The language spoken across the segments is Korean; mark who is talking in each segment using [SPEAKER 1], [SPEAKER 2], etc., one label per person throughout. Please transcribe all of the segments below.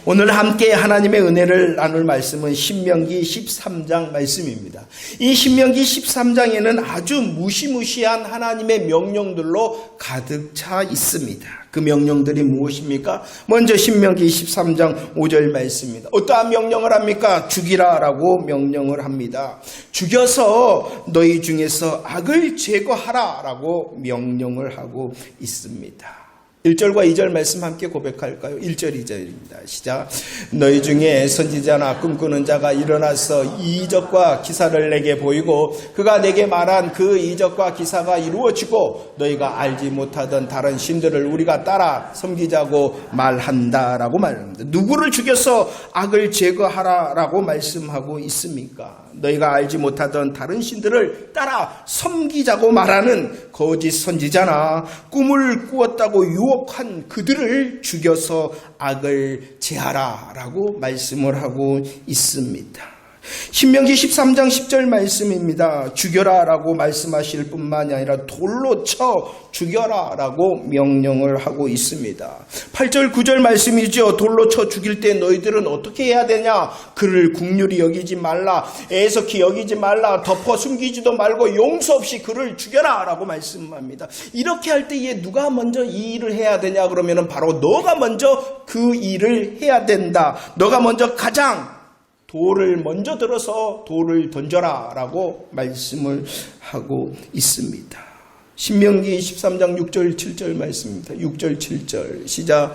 [SPEAKER 1] 오늘 함께 하나님의 은혜를 나눌 말씀은 신명기 13장 말씀입니다. 이 신명기 13장에는 아주 무시무시한 하나님의 명령들로 가득 차 있습니다. 그 명령들이 무엇입니까? 먼저 신명기 13장 5절 말씀입니다. 어떠한 명령을 합니까? 죽이라 라고 명령을 합니다. 죽여서 너희 중에서 악을 제거하라 라고 명령을 하고 있습니다. 1절과 2절 말씀 함께 고백할까요? 1절 2절입니다. 시작. 너희 중에 선지자나 꿈꾸는 자가 일어나서 이 이적과 기사를 내게 보이고 그가 내게 말한 그 이적과 기사가 이루어지고 너희가 알지 못하던 다른 신들을 우리가 따라 섬기자고 말한다라고 말합니다. 누구를 죽여서 악을 제거하라라고 말씀하고 있습니까? 너희가 알지 못하던 다른 신들을 따라 섬기자고 말하는 거짓 선지자나 꿈을 꾸었다고 유혹한 그들을 죽여서 악을 제하라 라고 말씀을 하고 있습니다. 신명기 13장 10절 말씀입니다. 죽여라 라고 말씀하실 뿐만이 아니라 돌로 쳐 죽여라 라고 명령을 하고 있습니다. 8절 9절 말씀이죠. 돌로 쳐 죽일 때 너희들은 어떻게 해야 되냐? 그를 긍휼히 여기지 말라, 애석히 여기지 말라, 덮어 숨기지도 말고 용서 없이 그를 죽여라 라고 말씀합니다. 이렇게 할 때에 누가 먼저 이 일을 해야 되냐 그러면 바로 너가 먼저 그 일을 해야 된다. 너가 먼저 가장 돌을 먼저 들어서 돌을 던져라 라고 말씀을 하고 있습니다. 신명기 13장 6절 7절 말씀입니다. 6절 7절 시작.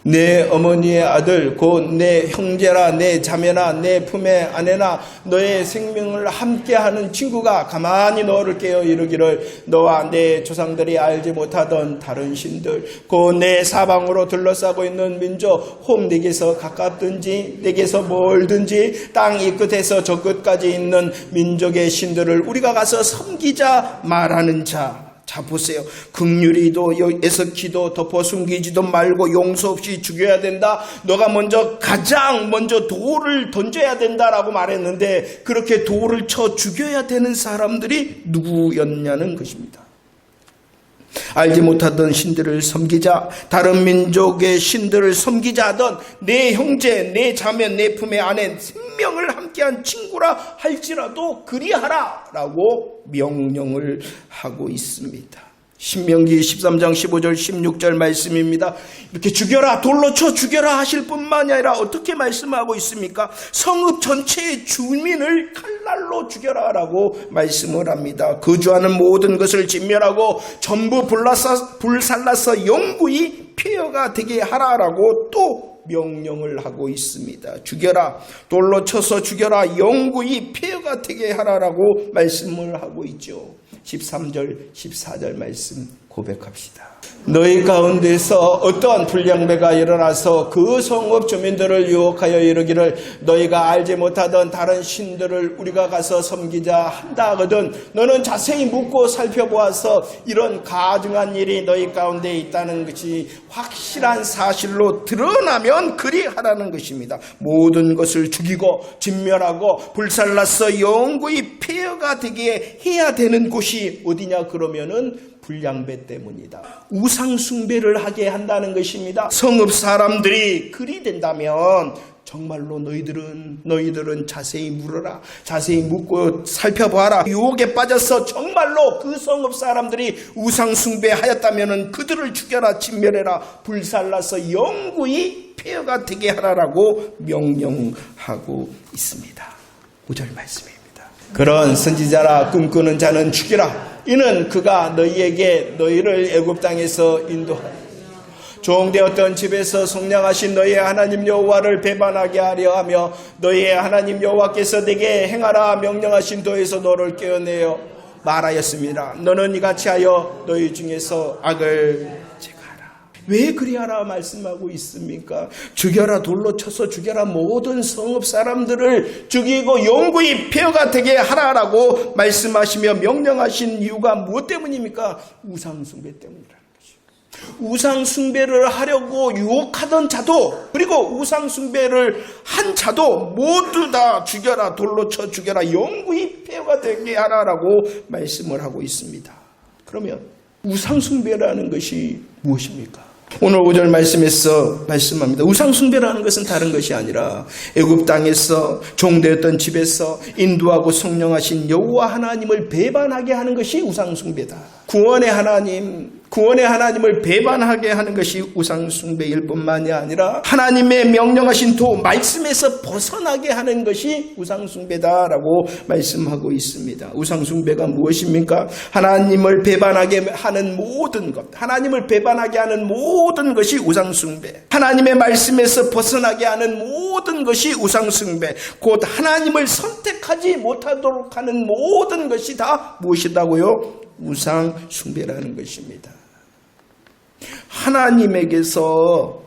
[SPEAKER 1] 내 어머니의 아들 곧 내 형제나 내 자매나 내 품의 아내나 너의 생명을 함께하는 친구가 가만히 너를 깨어 이르기를 너와 내 조상들이 알지 못하던 다른 신들 곧 내 사방으로 둘러싸고 있는 민족 혹 내게서 가깝든지 내게서 멀든지 땅 이 끝에서 저 끝까지 있는 민족의 신들을 우리가 가서 섬기자 말하는 자. 자 보세요. 긍휼히도 애석히도 덮어 숨기지도 말고 용서 없이 죽여야 된다. 너가 가장 먼저 돌을 던져야 된다라고 말했는데 그렇게 돌을 쳐 죽여야 되는 사람들이 누구였냐는 것입니다. 알지 못하던 신들을 섬기자, 다른 민족의 신들을 섬기자 하던 내 형제, 내 자매, 내 품의 아내, 생명을 함께한 친구라 할지라도 그리하라 라고 명령을 하고 있습니다. 신명기 13장 15절 16절 말씀입니다. 이렇게 죽여라, 돌로 쳐 죽여라 하실 뿐만이 아니라 어떻게 말씀하고 있습니까? 성읍 전체의 주민을 칼날로 죽여라 라고 말씀을 합니다. 거주하는 모든 것을 진멸하고 전부 불살라서 영구히 폐허가 되게 하라라고 또 명령을 하고 있습니다. 죽여라, 돌로 쳐서 죽여라, 영구히 폐허가 되게 하라라고 말씀을 하고 있죠. 13절 14절 말씀 고백합시다. 너희 가운데서 어떤 불량배가 일어나서 그 성읍 주민들을 유혹하여 이르기를 너희가 알지 못하던 다른 신들을 우리가 가서 섬기자 한다 하거든 너는 자세히 묻고 살펴보아서 이런 가증한 일이 너희 가운데 있다는 것이 확실한 사실로 드러나면 그리하라는 것입니다. 모든 것을 죽이고 진멸하고 불살라서 영구히 폐허가 되게 해야 되는 곳이 어디냐 그러면은 불량배 때문이다. 우상 숭배를 하게 한다는 것입니다. 성읍 사람들이 그리 된다면 정말로 너희들은 자세히 물어라. 자세히 묻고 살펴봐라. 유혹에 빠져서 정말로 그 성읍 사람들이 우상 숭배하였다면 그들을 죽여라, 진멸해라, 불살라서 영구히 폐허가 되게 하라라고 명령하고 있습니다. 5절 말씀입니다. 그런 선지자라 꿈꾸는 자는 죽이라. 이는 그가 너희를 애굽 땅에서 인도하라. 종되었던 집에서 속량하신 너희의 하나님 여호와를 배반하게 하려 하며 너희의 하나님 여호와께서 내게 행하라 명령하신 도에서 너를 깨어내어 말하였습니다. 너는 이같이 하여 너희 중에서 악을 왜 그리하라 말씀하고 있습니까? 죽여라, 돌로 쳐서 죽여라, 모든 성읍 사람들을 죽이고 영구히 폐허가 되게 하라라고 말씀하시며 명령하신 이유가 무엇 때문입니까? 우상숭배 때문이라는 것이죠. 우상숭배를 하려고 유혹하던 자도 그리고 우상숭배를 한 자도 모두 다 죽여라, 돌로 쳐 죽여라, 영구히 폐허가 되게 하라라고 말씀을 하고 있습니다. 그러면 우상숭배라는 것이 무엇입니까? 오늘 5절 말씀에서 말씀합니다. 우상 숭배라는 것은 다른 것이 아니라 애굽 땅에서 종되었던 집에서 인도하고 성령하신 여호와 하나님을 배반하게 하는 것이 우상 숭배다. 구원의 하나님을 배반하게 하는 것이 우상 숭배일 뿐만이 아니라 하나님의 명령하신 도 말씀에서 벗어나게 하는 것이 우상 숭배다라고 말씀하고 있습니다. 우상 숭배가 무엇입니까? 하나님을 배반하게 하는 모든 것, 하나님을 배반하게 하는 모든 것이 우상 숭배. 하나님의 말씀에서 벗어나게 하는 모든 것이 우상 숭배. 곧 하나님을 선택하지 못하도록 하는 모든 것이 다 무엇이다고요? 우상 숭배라는 것입니다. 하나님에게서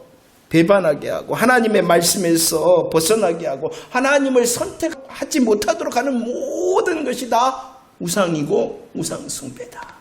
[SPEAKER 1] 배반하게 하고 하나님의 말씀에서 벗어나게 하고 하나님을 선택하지 못하도록 하는 모든 것이 다 우상이고 우상 숭배다.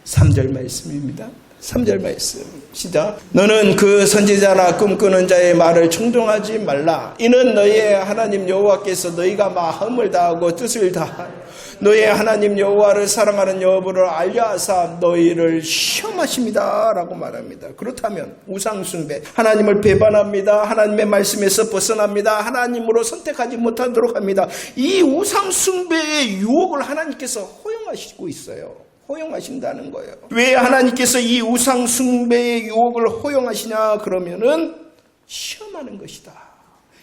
[SPEAKER 1] 3절 말씀입니다. 3절 말씀 시작. 너는 그 선지자나 꿈꾸는 자의 말을 충동하지 말라. 이는 너희의 하나님 여호와께서 너희가 마음을 다하고 뜻을 다하여 너희의 하나님 여호와를 사랑하는 여부를 알려 하사 너희를 시험하십니다 라고 말합니다. 그렇다면 우상 숭배, 하나님을 배반합니다. 하나님의 말씀에서 벗어납니다. 하나님으로 선택하지 못하도록 합니다. 이 우상 숭배의 유혹을 하나님께서 허용하시고 있어요. 허용하신다는 거예요. 왜 하나님께서 이 우상 숭배의 유혹을 허용하시냐 그러면은 시험하는 것이다.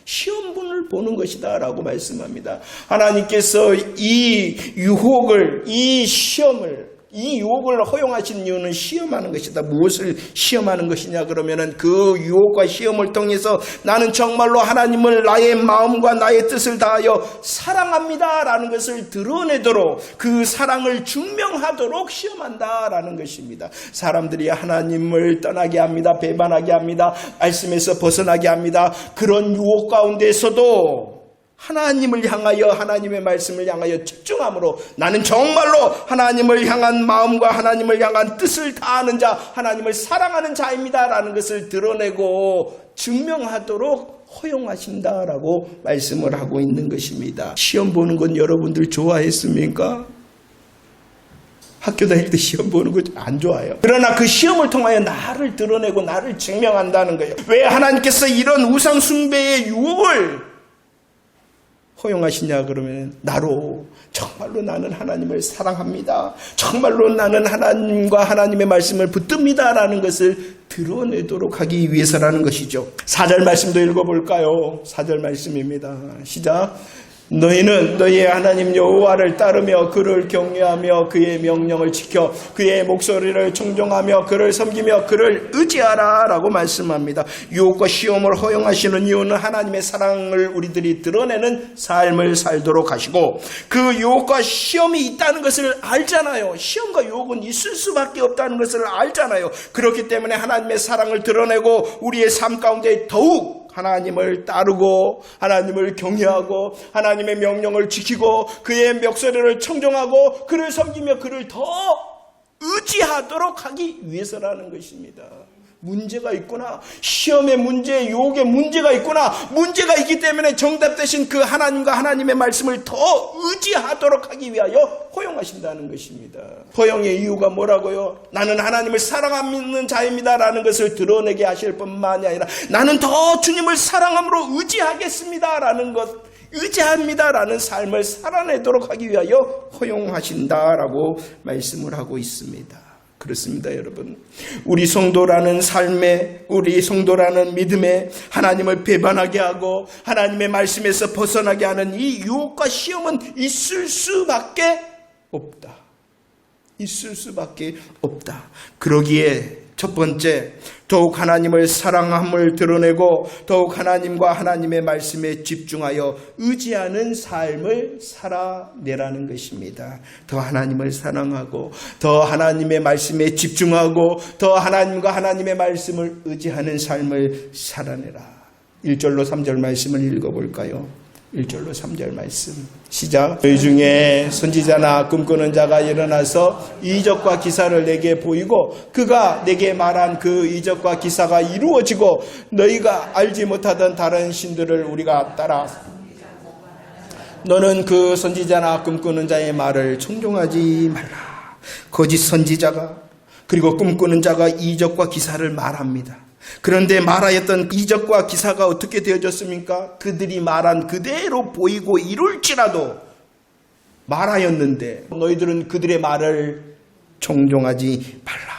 [SPEAKER 1] 시험분을 보는 것이다 라고 말씀합니다. 하나님께서 이 유혹을, 이 유혹을 허용하신 이유는 시험하는 것이다. 무엇을 시험하는 것이냐 그러면은 그 유혹과 시험을 통해서 나는 정말로 하나님을 나의 마음과 나의 뜻을 다하여 사랑합니다 라는 것을 드러내도록, 그 사랑을 증명하도록 시험한다 라는 것입니다. 사람들이 하나님을 떠나게 합니다. 배반하게 합니다. 말씀에서 벗어나게 합니다. 그런 유혹 가운데서도 하나님을 향하여, 하나님의 말씀을 향하여 집중함으로 나는 정말로 하나님을 향한 마음과 하나님을 향한 뜻을 다하는 자, 하나님을 사랑하는 자입니다 라는 것을 드러내고 증명하도록 허용하신다라고 말씀을 하고 있는 것입니다. 시험 보는 건 여러분들 좋아했습니까? 학교 다닐 때 시험 보는 거 안 좋아요. 그러나 그 시험을 통하여 나를 드러내고 나를 증명한다는 거예요. 왜 하나님께서 이런 우상 숭배의 유혹을 허용하시냐 그러면 나로 정말로 나는 하나님을 사랑합니다. 정말로 나는 하나님과 하나님의 말씀을 붙듭니다 라는 것을 드러내도록 하기 위해서라는 것이죠. 4절 말씀도 읽어볼까요? 4절 말씀입니다. 시작. 너희는 너희의 하나님 여호와를 따르며 그를 경외하며 그의 명령을 지켜 그의 목소리를 청종하며 그를 섬기며 그를 의지하라 라고 말씀합니다. 유혹과 시험을 허용하시는 이유는 하나님의 사랑을 우리들이 드러내는 삶을 살도록 하시고, 그 유혹과 시험이 있다는 것을 알잖아요. 시험과 유혹은 있을 수밖에 없다는 것을 알잖아요. 그렇기 때문에 하나님의 사랑을 드러내고 우리의 삶 가운데 더욱 하나님을 따르고 하나님을 경외하고 하나님의 명령을 지키고 그의 목소리를 청종하고 그를 섬기며 그를 더 의지하도록 하기 위해서라는 것입니다. 문제가 있구나. 시험의 문제, 유혹의 문제가 있구나. 문제가 있기 때문에 정답 대신 그 하나님과 하나님의 말씀을 더 의지하도록 하기 위하여 허용하신다는 것입니다. 허용의 이유가 뭐라고요? 나는 하나님을 사랑하는 자입니다 라는 것을 드러내게 하실 뿐만이 아니라 나는 더 주님을 사랑함으로 의지하겠습니다 라는 것, 의지합니다 라는 삶을 살아내도록 하기 위하여 허용하신다라고 말씀을 하고 있습니다. 그렇습니다, 여러분. 우리 성도라는 삶에, 우리 성도라는 믿음에 하나님을 배반하게 하고 하나님의 말씀에서 벗어나게 하는 이 유혹과 시험은 있을 수밖에 없다. 있을 수밖에 없다. 그러기에 첫 번째, 더욱 하나님을 사랑함을 드러내고 더욱 하나님과 하나님의 말씀에 집중하여 의지하는 삶을 살아내라는 것입니다. 더 하나님을 사랑하고 더 하나님의 말씀에 집중하고 더 하나님과 하나님의 말씀을 의지하는 삶을 살아내라. 1절로 3절 말씀을 읽어볼까요? 1절로 3절 말씀 시작. 너희 중에 선지자나 꿈꾸는 자가 일어나서 이적과 기사를 내게 보이고 그가 내게 말한 그 이적과 기사가 이루어지고 너희가 알지 못하던 다른 신들을 우리가 따라 너는 그 선지자나 꿈꾸는 자의 말을 청종하지 말라. 거짓 선지자가 그리고 꿈꾸는 자가 이적과 기사를 말합니다. 그런데 말하였던 이적과 기사가 어떻게 되어졌습니까? 그들이 말한 그대로 보이고 이룰지라도 말하였는데 너희들은 그들의 말을 종종하지 말라.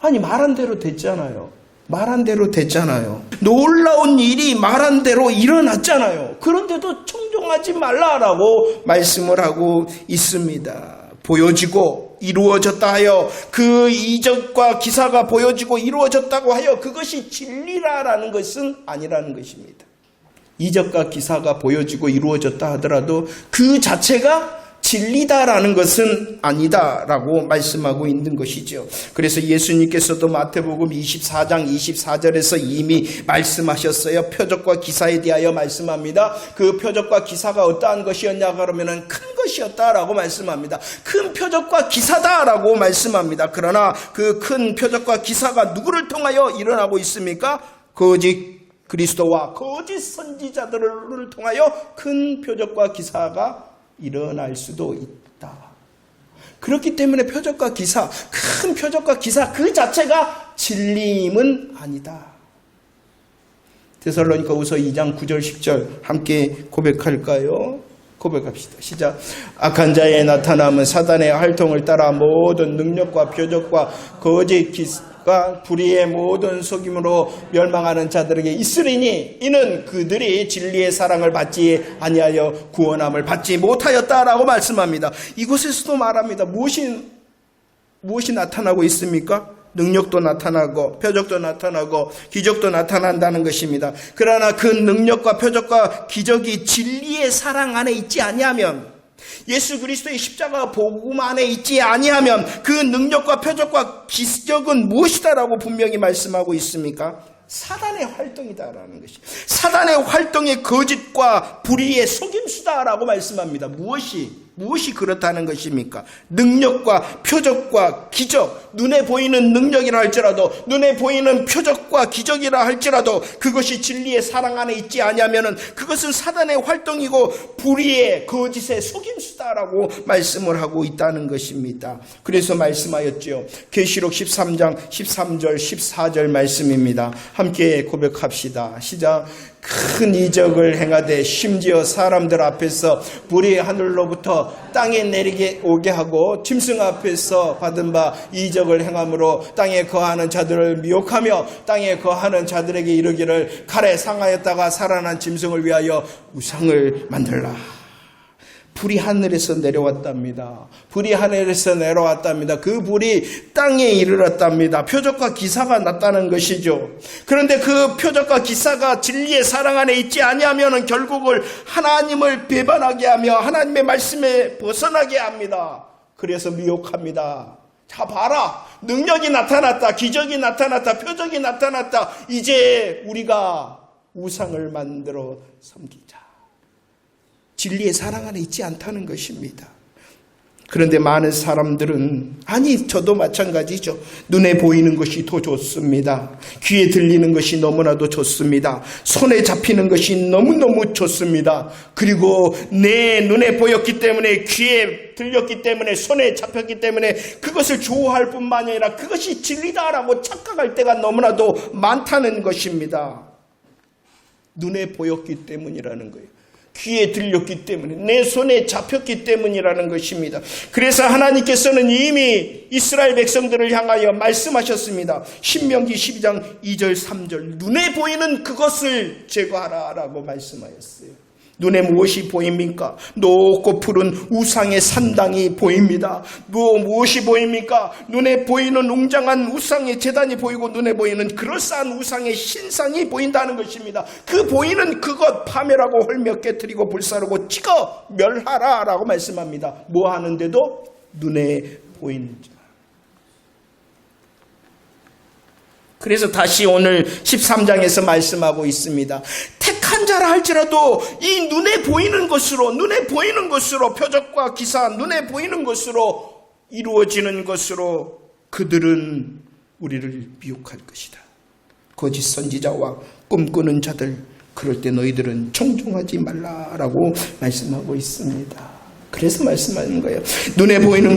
[SPEAKER 1] 아니, 말한 대로 됐잖아요. 말한 대로 됐잖아요. 놀라운 일이 말한 대로 일어났잖아요. 그런데도 청종하지 말라라고 말씀을 하고 있습니다. 보여지고 이루어졌다 하여, 그 이적과 기사가 보여지고 이루어졌다고 하여 그것이 진리라라는 것은 아니라는 것입니다. 이적과 기사가 보여지고 이루어졌다 하더라도 그 자체가 진리다라는 것은 아니다라고 말씀하고 있는 것이죠. 그래서 예수님께서도 마태복음 24장 24절에서 이미 말씀하셨어요. 표적과 기사에 대하여 말씀합니다. 그 표적과 기사가 어떠한 것이었냐 그러면은 큰 것이었다라고 말씀합니다. 큰 표적과 기사다라고 말씀합니다. 그러나 그 큰 표적과 기사가 누구를 통하여 일어나고 있습니까? 거짓 그리스도와 거짓 선지자들을 통하여 큰 표적과 기사가 일어날 수도 있다. 그렇기 때문에 표적과 기사, 큰 표적과 기사 그 자체가 진리임은 아니다. 데살로니가후서 2장 9절 10절 함께 고백할까요? 고백합시다. 시작. 악한 자의 나타남은 사단의 활동을 따라 모든 능력과 표적과 거짓 기사가 불의의 모든 속임으로 멸망하는 자들에게 있으리니 이는 그들이 진리의 사랑을 받지 아니하여 구원함을 받지 못하였다라고 말씀합니다. 이곳에서도 말합니다. 무엇이 나타나고 있습니까? 능력도 나타나고 표적도 나타나고 기적도 나타난다는 것입니다. 그러나 그 능력과 표적과 기적이 진리의 사랑 안에 있지 아니하면, 예수 그리스도의 십자가 복음 안에 있지 아니하면 그 능력과 표적과 기적은 무엇이다라고 분명히 말씀하고 있습니까? 사단의 활동이다라는 것이, 사단의 활동의 거짓과 불의의 속임수다라고 말씀합니다. 무엇이 그렇다는 것입니까? 능력과 표적과 기적, 눈에 보이는 능력이라 할지라도, 눈에 보이는 표적과 기적이라 할지라도 그것이 진리의 사랑 안에 있지 아니하면은 그것은 사단의 활동이고 불의의 거짓의 속임수다라고 말씀을 하고 있다는 것입니다. 그래서 말씀하였죠. 계시록 13장 13절 14절 말씀입니다. 함께 고백합시다. 시작. 큰 이적을 행하되 심지어 사람들 앞에서 불이 하늘로부터 땅에 내리게 오게 하고 짐승 앞에서 받은 바 이적을 행함으로 땅에 거하는 자들을 미혹하며 땅에 거하는 자들에게 이르기를 칼에 상하였다가 살아난 짐승을 위하여 우상을 만들라. 불이 하늘에서 내려왔답니다. 불이 하늘에서 내려왔답니다. 그 불이 땅에 이르렀답니다. 표적과 기사가 났다는 것이죠. 그런데 그 표적과 기사가 진리의 사랑 안에 있지 아니하면 결국을 하나님을 배반하게 하며 하나님의 말씀에 벗어나게 합니다. 그래서 미혹합니다. 자, 봐라. 능력이 나타났다. 기적이 나타났다. 표적이 나타났다. 이제 우리가 우상을 만들어 섬기자. 진리의 사랑 안에 있지 않다는 것입니다. 그런데 많은 사람들은, 아니 저도 마찬가지죠. 눈에 보이는 것이 더 좋습니다. 귀에 들리는 것이 너무나도 좋습니다. 손에 잡히는 것이 너무너무 좋습니다. 그리고 내 눈에 보였기 때문에, 귀에 들렸기 때문에, 손에 잡혔기 때문에 그것을 좋아할 뿐만 아니라 그것이 진리다라고 착각할 때가 너무나도 많다는 것입니다. 눈에 보였기 때문이라는 거예요. 귀에 들렸기 때문에, 내 손에 잡혔기 때문이라는 것입니다. 그래서 하나님께서는 이미 이스라엘 백성들을 향하여 말씀하셨습니다. 신명기 12장 2절 3절 눈에 보이는 그것을 제거하라라고 말씀하였어요. 눈에 무엇이 보입니까? 높고 푸른 우상의 산당이 보입니다. 무엇이 보입니까? 눈에 보이는 웅장한 우상의 제단이 보이고 눈에 보이는 그럴싸한 우상의 신상이 보인다는 것입니다. 그 보이는 그것 파멸하고 헐며 깨뜨리고 불사르고 찍어 멸하라라고 말씀합니다. 뭐 하는데도 눈에 보이는 자. 그래서 다시 오늘 13장에서 말씀하고 있습니다. 택한 자라 할지라도 이 눈에 보이는 것으로 표적과 기사, 눈에 보이는 것으로 이루어지는 것으로 그들은 우리를 미혹할 것이다. 거짓 선지자와 꿈꾸는 자들, 그럴 때 너희들은 청종하지 말라라고 말씀하고 있습니다. 그래서 말씀하는 거예요. 눈에 보이는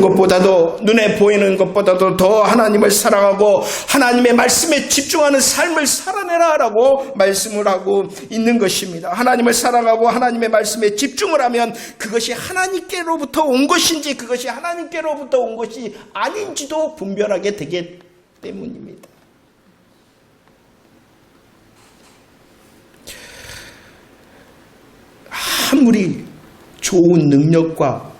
[SPEAKER 1] 것보다도 더 하나님을 사랑하고 하나님의 말씀에 집중하는 삶을 살아내라라고 말씀을 하고 있는 것입니다. 하나님을 사랑하고 하나님의 말씀에 집중을 하면 그것이 하나님께로부터 온 것인지 그것이 하나님께로부터 온 것이 아닌지도 분별하게 되기 때문입니다. 아무리 좋은 능력과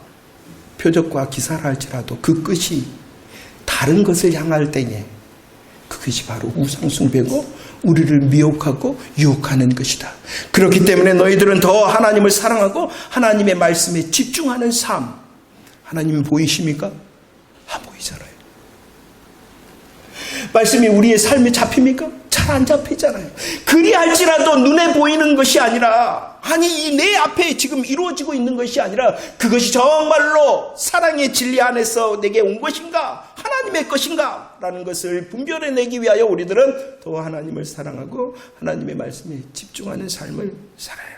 [SPEAKER 1] 표적과 기사를 할지라도 그 끝이 다른 것을 향할 때에 그것이 바로 우상숭배고 우리를 미혹하고 유혹하는 것이다. 그렇기 때문에 너희들은 더 하나님을 사랑하고 하나님의 말씀에 집중하는 삶. 하나님 보이십니까? 안 보이잖아요. 말씀이 우리의 삶에 잡힙니까? 잘 안 잡히잖아요. 그리할지라도 눈에 보이는 것이 아니라 내 앞에 지금 이루어지고 있는 것이 아니라 그것이 정말로 사랑의 진리 안에서 내게 온 것인가? 하나님의 것인가? 라는 것을 분별해내기 위하여 우리들은 더 하나님을 사랑하고 하나님의 말씀에 집중하는 삶을 살아야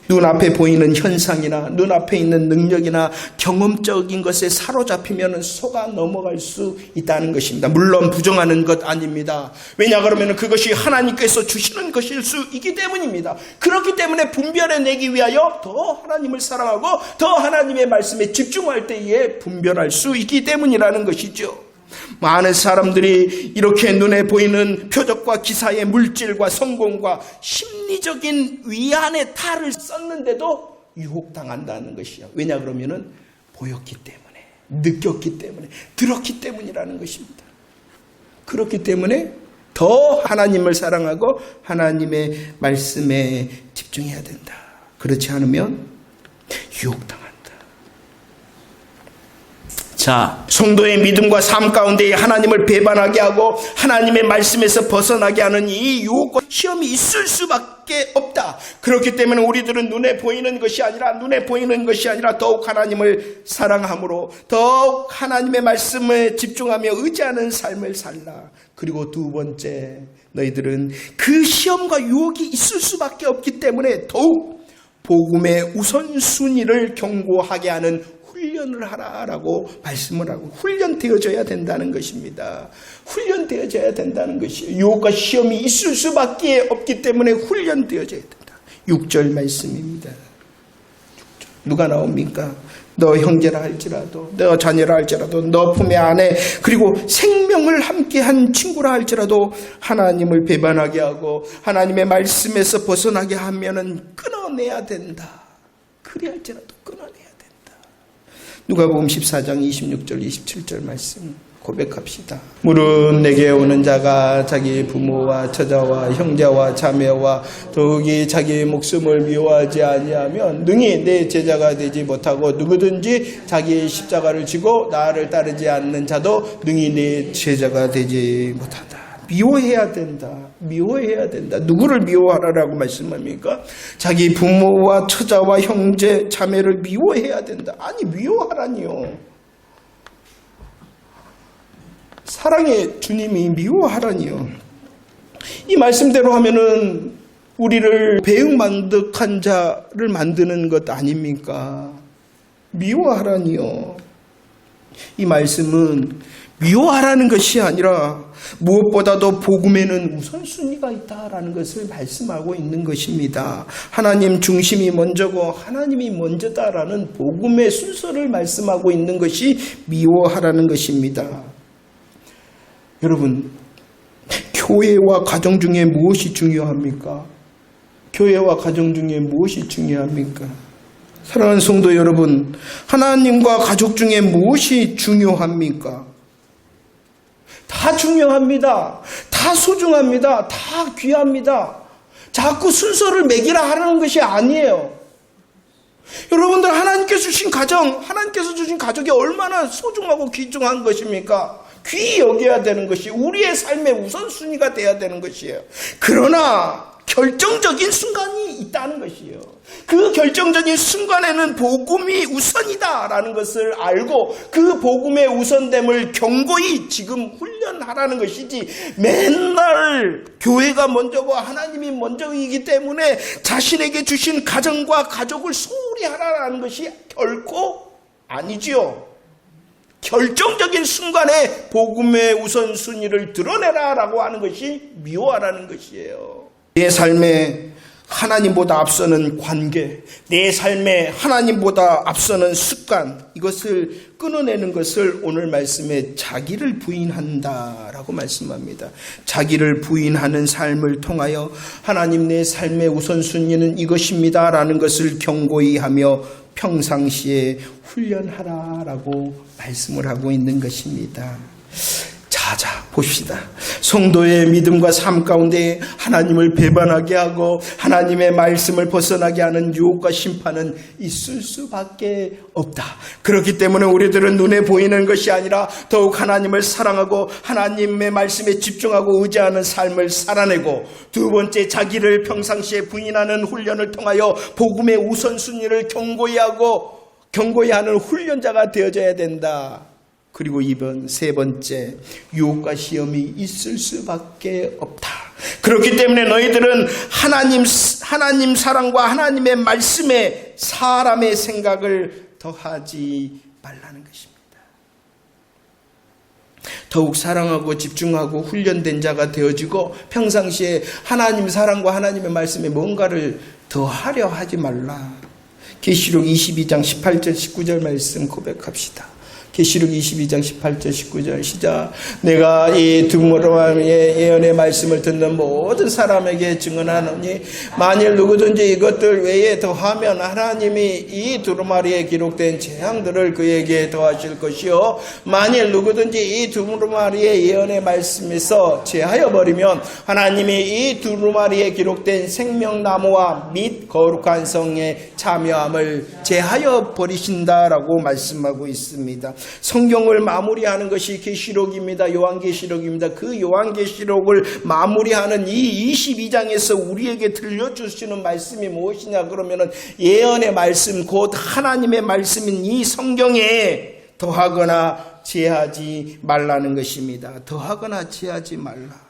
[SPEAKER 1] 눈앞에 보이는 현상이나 눈앞에 있는 능력이나 경험적인 것에 사로잡히면 속아 넘어갈 수 있다는 것입니다. 물론 부정하는 것 아닙니다. 왜냐 그러면 그것이 하나님께서 주시는 것일 수 있기 때문입니다. 그렇기 때문에 분별해내기 위하여 더 하나님을 사랑하고 더 하나님의 말씀에 집중할 때에 분별할 수 있기 때문이라는 것이죠. 많은 사람들이 이렇게 눈에 보이는 표적과 기사의 물질과 성공과 심리적인 위안의 탈을 썼는데도 유혹당한다는 것이요. 왜냐 그러면은 보였기 때문에, 느꼈기 때문에, 들었기 때문이라는 것입니다. 그렇기 때문에 더 하나님을 사랑하고 하나님의 말씀에 집중해야 된다. 그렇지 않으면 유혹당한다. 자, 성도의 믿음과 삶 가운데 하나님을 배반하게 하고 하나님의 말씀에서 벗어나게 하는 이 유혹과 시험이 있을 수밖에 없다. 그렇기 때문에 우리들은 눈에 보이는 것이 아니라 더욱 하나님을 사랑함으로 더욱 하나님의 말씀에 집중하며 의지하는 삶을 살라. 그리고 두 번째, 너희들은 그 시험과 유혹이 있을 수밖에 없기 때문에 더욱 복음의 우선순위를 견고하게 하는 훈련을 하라라고 말씀을 하고 훈련되어져야 된다는 것입니다. 훈련되어져야 된다는 것이에요. 유혹과 시험이 있을 수밖에 없기 때문에 훈련되어져야 된다. 6절 말씀입니다. 6절. 누가 나옵니까? 너 형제라 할지라도, 너 자녀라 할지라도, 너 품의 아내, 그리고 생명을 함께한 친구라 할지라도 하나님을 배반하게 하고 하나님의 말씀에서 벗어나게 하면은 끊어내야 된다. 그리할지라도 끊어내야 된다. 누가복음 14장 26절 27절 말씀 고백합시다. 물은 내게 오는 자가 자기 부모와 처자와 형제와 자매와 더욱이 자기 목숨을 미워하지 아니하면 능히 내 제자가 되지 못하고 누구든지 자기의 십자가를 지고 나를 따르지 않는 자도 능히 내 제자가 되지 못한다. 미워해야 된다. 미워해야 된다. 누구를 미워하라라고 말씀합니까? 자기 부모와 처자와 형제, 자매를 미워해야 된다. 아니, 미워하라니요. 사랑의 주님이 미워하라니요. 이 말씀대로 하면은 우리를 배은망덕한 자를 만드는 것 아닙니까? 미워하라니요. 이 말씀은 미워하라는 것이 아니라 무엇보다도 복음에는 우선순위가 있다라는 것을 말씀하고 있는 것입니다. 하나님 중심이 먼저고 하나님이 먼저다라는 복음의 순서를 말씀하고 있는 것이 미워하라는 것입니다. 여러분, 교회와 가정 중에 무엇이 중요합니까? 교회와 가정 중에 무엇이 중요합니까? 사랑하는 성도 여러분, 하나님과 가족 중에 무엇이 중요합니까? 다 중요합니다. 다 소중합니다. 다 귀합니다. 자꾸 순서를 매기라 하라는 것이 아니에요. 여러분들 하나님께서 주신 가정, 하나님께서 주신 가족이 얼마나 소중하고 귀중한 것입니까? 귀히 여겨야 되는 것이 우리의 삶의 우선순위가 돼야 되는 것이에요. 그러나 결정적인 순간이 있다는 것이에요. 그 결정적인 순간에는 복음이 우선이다라는 것을 알고 그 복음의 우선됨을 견고히 지금 훈련하라는 것이지, 맨날 교회가 먼저고 하나님이 먼저이기 때문에 자신에게 주신 가정과 가족을 소홀히 마무리하라는 것이 결코 아니지요. 결정적인 순간에 복음의 우선순위를 드러내라라고 하는 것이 미워하라는 것이에요. 내 삶에 하나님보다 앞서는 관계, 내 삶에 하나님보다 앞서는 습관, 이것을 끊어내는 것을 오늘 말씀에 자기를 부인한다라고 말씀합니다. 자기를 부인하는 삶을 통하여 하나님 내 삶의 우선순위는 이것입니다라는 것을 경고히 하며 평상시에 훈련하라라고 말씀을 하고 있는 것입니다. 자, 봅시다. 성도의 믿음과 삶 가운데 하나님을 배반하게 하고 하나님의 말씀을 벗어나게 하는 유혹과 심판은 있을 수밖에 없다. 그렇기 때문에 우리들은 눈에 보이는 것이 아니라 더욱 하나님을 사랑하고 하나님의 말씀에 집중하고 의지하는 삶을 살아내고, 두 번째, 자기를 평상시에 부인하는 훈련을 통하여 복음의 우선순위를 경고히 하는 훈련자가 되어져야 된다. 그리고 세 번째, 유혹과 시험이 있을 수밖에 없다. 그렇기 때문에 너희들은 하나님 사랑과 하나님의 말씀에 사람의 생각을 더하지 말라는 것입니다. 더욱 사랑하고 집중하고 훈련된 자가 되어지고 평상시에 하나님 사랑과 하나님의 말씀에 뭔가를 더하려 하지 말라. 계시록 22장 18절 19절 말씀 고백합시다. 계시록 22장 18절 19절 시작. 내가 이 두루마리의 예언의 말씀을 듣는 모든 사람에게 증언하노니 만일 누구든지 이것들 외에 더하면 하나님이 이 두루마리에 기록된 재앙들을 그에게 더하실 것이요, 만일 누구든지 이 두루마리의 예언의 말씀에서 제하여 버리면 하나님이 이 두루마리에 기록된 생명나무와 및 거룩한 성에 참여함을 제하여 버리신다라고 말씀하고 있습니다. 성경을 마무리하는 것이 계시록입니다. 요한계시록입니다. 그 요한계시록을 마무리하는 이 22장에서 우리에게 들려주시는 말씀이 무엇이냐 그러면은 예언의 말씀, 곧 하나님의 말씀인 이 성경에 더하거나 제하지 말라는 것입니다. 더하거나 제하지 말라.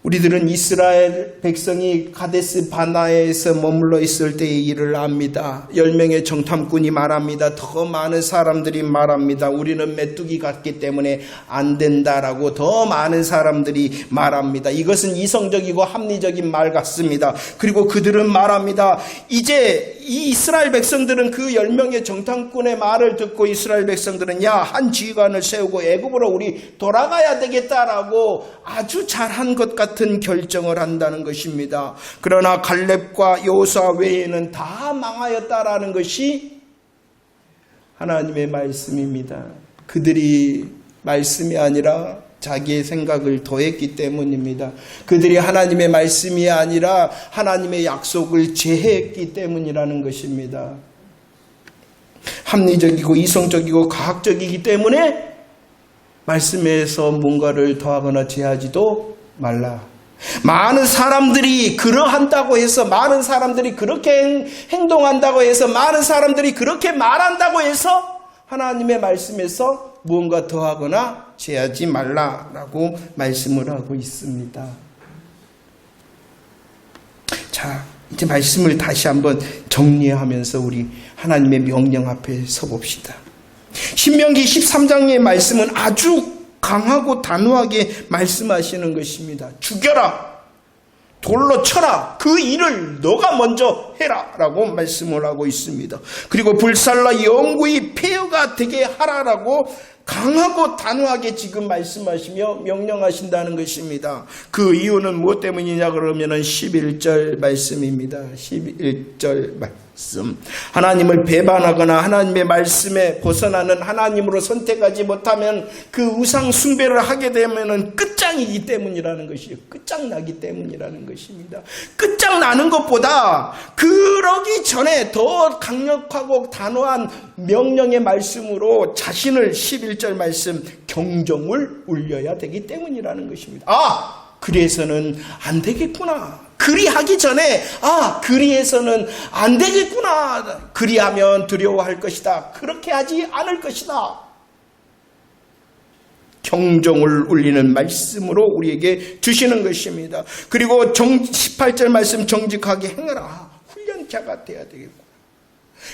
[SPEAKER 1] 우리들은 이스라엘 백성이 가데스 바네아에서 머물러 있을 때의 일을 압니다. 10명의 정탐꾼이 말합니다. 더 많은 사람들이 말합니다. 우리는 메뚜기 같기 때문에 안 된다라고 더 많은 사람들이 말합니다. 이것은 이성적이고 합리적인 말 같습니다. 그리고 그들은 말합니다. 이제 이 이스라엘 백성들은 그 10명의 정탐꾼의 말을 듣고 이스라엘 백성들은 한 지휘관을 세우고 애굽으로 우리 돌아가야 되겠다라고 아주 잘한 것 같은 결정을 한다는 것입니다. 그러나 갈렙과 여호수아 외에는 다 망하였다라는 것이 하나님의 말씀입니다. 그들이 말씀이 아니라 자기의 생각을 더했기 때문입니다. 그들이 하나님의 말씀이 아니라 하나님의 약속을 제했기 때문이라는 것입니다. 합리적이고 이성적이고 과학적이기 때문에 말씀에서 뭔가를 더하거나 제하지도 말라. 많은 사람들이 그러한다고 해서, 많은 사람들이 그렇게 행동한다고 해서, 많은 사람들이 그렇게 말한다고 해서 하나님의 말씀에서 무언가 더하거나 제하지 말라라고 말씀을 하고 있습니다. 자, 이제 말씀을 다시 한번 정리하면서 우리 하나님의 명령 앞에 서봅시다. 신명기 13장의 말씀은 아주 강하고 단호하게 말씀하시는 것입니다. 죽여라, 돌로 쳐라, 그 일을 너가 먼저 해라 라고 말씀을 하고 있습니다. 그리고 불살라 영구히 폐허가 되게 하라라고 강하고 단호하게 지금 말씀하시며 명령하신다는 것입니다. 그 이유는 무엇 때문이냐 그러면은 11절 말씀입니다. 11절 말씀. 하나님을 배반하거나 하나님의 말씀에 벗어나는, 하나님으로 선택하지 못하면 그 우상 숭배를 하게 되면은 끝장이기 때문이라는 것이에요. 끝장나기 때문이라는 것입니다. 끝장나는 것보다 그러기 전에 더 강력하고 단호한 명령의 말씀으로 자신을 11절 말씀 경종을 울려야 되기 때문이라는 것입니다. 그리해서는 안 되겠구나. 그리하기 전에 그리해서는 안 되겠구나. 그리하면 두려워할 것이다. 그렇게 하지 않을 것이다. 경종을 울리는 말씀으로 우리에게 주시는 것입니다. 그리고 18절 말씀 정직하게 행하라. 훈련자가 되어야 되겠구나.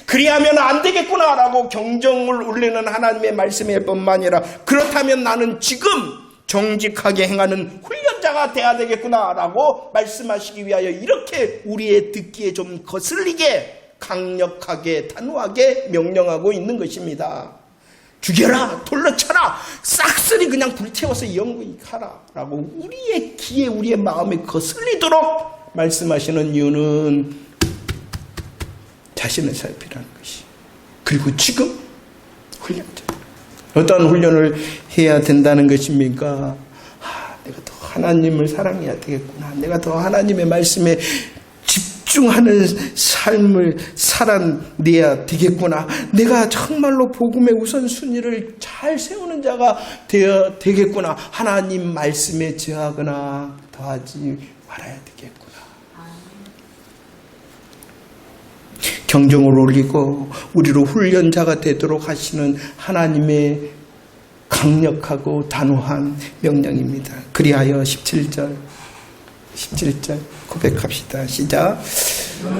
[SPEAKER 1] 그리하면 안 되겠구나라고 경종을 울리는 하나님의 말씀일 뿐만 아니라 그렇다면 나는 지금 정직하게 행하는 훈련자가 돼야 되겠구나라고 말씀하시기 위하여 이렇게 우리의 듣기에 좀 거슬리게 강력하게 단호하게 명령하고 있는 것입니다. 죽여라, 돌로 쳐라, 싹쓸이 그냥 불태워서 영구히 가라 라고 우리의 귀에 우리의 마음에 거슬리도록 말씀하시는 이유는 자신을 살피라는 것이. 그리고 지금 훈련자. 어떤 훈련을 해야 된다는 것입니까? 내가 더 하나님을 사랑해야 되겠구나. 내가 더 하나님의 말씀에 집중하는 삶을 살아내야 되겠구나. 내가 정말로 복음의 우선순위를 잘 세우는 자가 되어야 되겠구나. 하나님 말씀에 제하거나 더하지 말아야 되겠구나. 경종을 울리고 우리로 훈련자가 되도록 하시는 하나님의 강력하고 단호한 명령입니다. 그리하여 17절 고백합시다. 시작.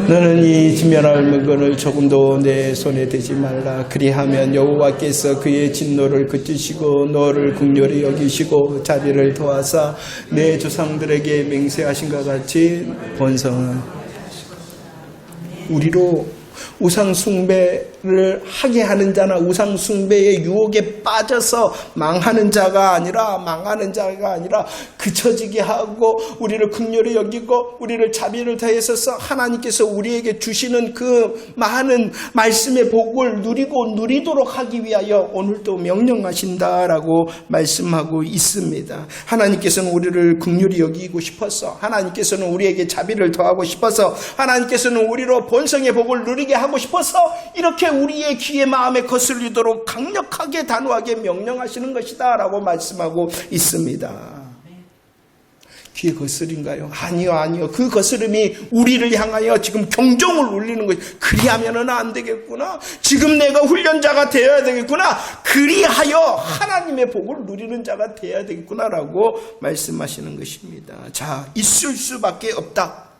[SPEAKER 1] 너는 이 진멸할 물건을 조금도 내 손에 대지 말라. 그리하면 여호와께서 그의 진노를 그치시고 너를 긍휼히 여기시고 자비를 도와사 내 조상들에게 맹세하신 것 같이 번성은 우리로 우상숭배를 하게 하는 자나 우상숭배의 유혹에 빠져서 망하는 자가 아니라 그쳐지게 하고 우리를 긍휼히 여기고 우리를 자비를 다해서 하나님께서 우리에게 주시는 그 많은 말씀의 복을 누리도록 하기 위하여 오늘도 명령하신다라고 말씀하고 있습니다. 하나님께서는 우리를 긍휼히 여기고 싶어서, 하나님께서는 우리에게 자비를 더하고 싶어서, 하나님께서는 우리로 본성의 복을 누리게 하고 싶어서 이렇게 우리의 귀에 마음에 거슬리도록 강력하게 단호하게 명령하시는 것이다 라고 말씀하고 있습니다. 귀에 거슬린가요? 아니요. 그 거스름이 우리를 향하여 지금 경종을 울리는 거예요. 그리하면은 안 되겠구나. 지금 내가 훈련자가 되어야 되겠구나. 그리하여 하나님의 복을 누리는 자가 되어야 되겠구나라고 말씀하시는 것입니다. 자, 있을 수밖에 없다.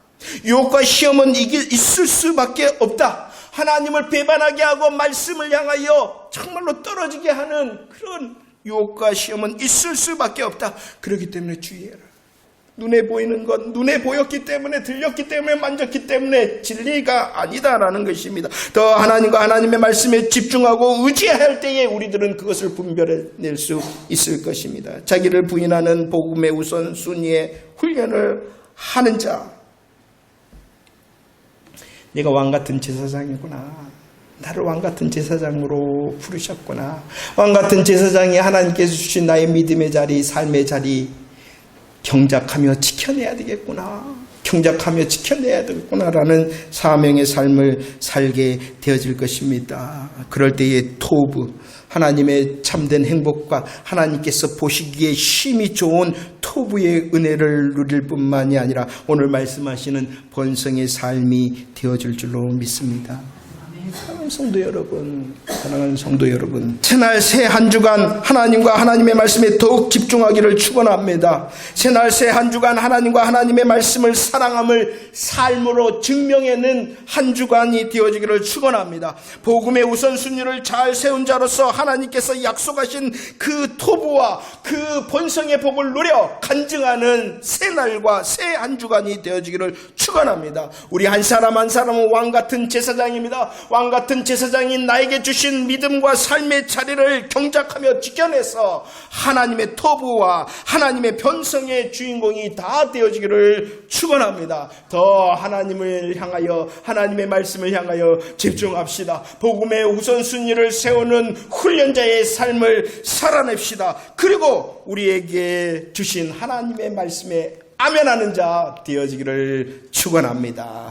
[SPEAKER 1] 유혹과 시험은 있을 수밖에 없다. 하나님을 배반하게 하고 말씀을 향하여 정말로 떨어지게 하는 그런 유혹과 시험은 있을 수밖에 없다. 그렇기 때문에 주의해라. 눈에 보이는 것, 눈에 보였기 때문에, 들렸기 때문에, 만졌기 때문에 진리가 아니다라는 것입니다. 더 하나님과 하나님의 말씀에 집중하고 의지할 때에 우리들은 그것을 분별해낼 수 있을 것입니다. 자기를 부인하는 복음의 우선순위의 훈련을 하는 자. 내가 왕같은 제사장이구나. 나를 왕같은 제사장으로 부르셨구나. 왕같은 제사장이 하나님께서 주신 나의 믿음의 자리, 삶의 자리 경작하며 지켜내야 되겠구나. 경작하며 지켜내야 되겠구나라는 사명의 삶을 살게 되어질 것입니다. 그럴 때의 토브, 하나님의 참된 행복과 하나님께서 보시기에 심히 좋은 토부의 은혜를 누릴 뿐만이 아니라 오늘 말씀하시는 번성의 삶이 되어질 줄로 믿습니다. 사랑하는 성도 여러분, 새날 새 한 주간 하나님과 하나님의 말씀에 더욱 집중하기를 축원합니다. 새날 새 한 주간 하나님과 하나님의 말씀을 사랑함을 삶으로 증명해낸 한 주간이 되어지기를 축원합니다. 복음의 우선순위를 잘 세운 자로서 하나님께서 약속하신 그 토부와 그 본성의 복을 누려 간증하는 새날과 새 한 주간이 되어지기를 축원합니다. 우리 한 사람 한 사람은 왕같은 제사장입니다. 왕같은 제사장이 나에게 주신 믿음과 삶의 자리를 경작하며 지켜내서 하나님의 토부와 하나님의 변성의 주인공이 다 되어지기를 축원합니다. 더 하나님을 향하여, 하나님의 말씀을 향하여 집중합시다. 복음의 우선순위를 세우는 훈련자의 삶을 살아냅시다. 그리고 우리에게 주신 하나님의 말씀에 아멘하는 자 되어지기를 축원합니다.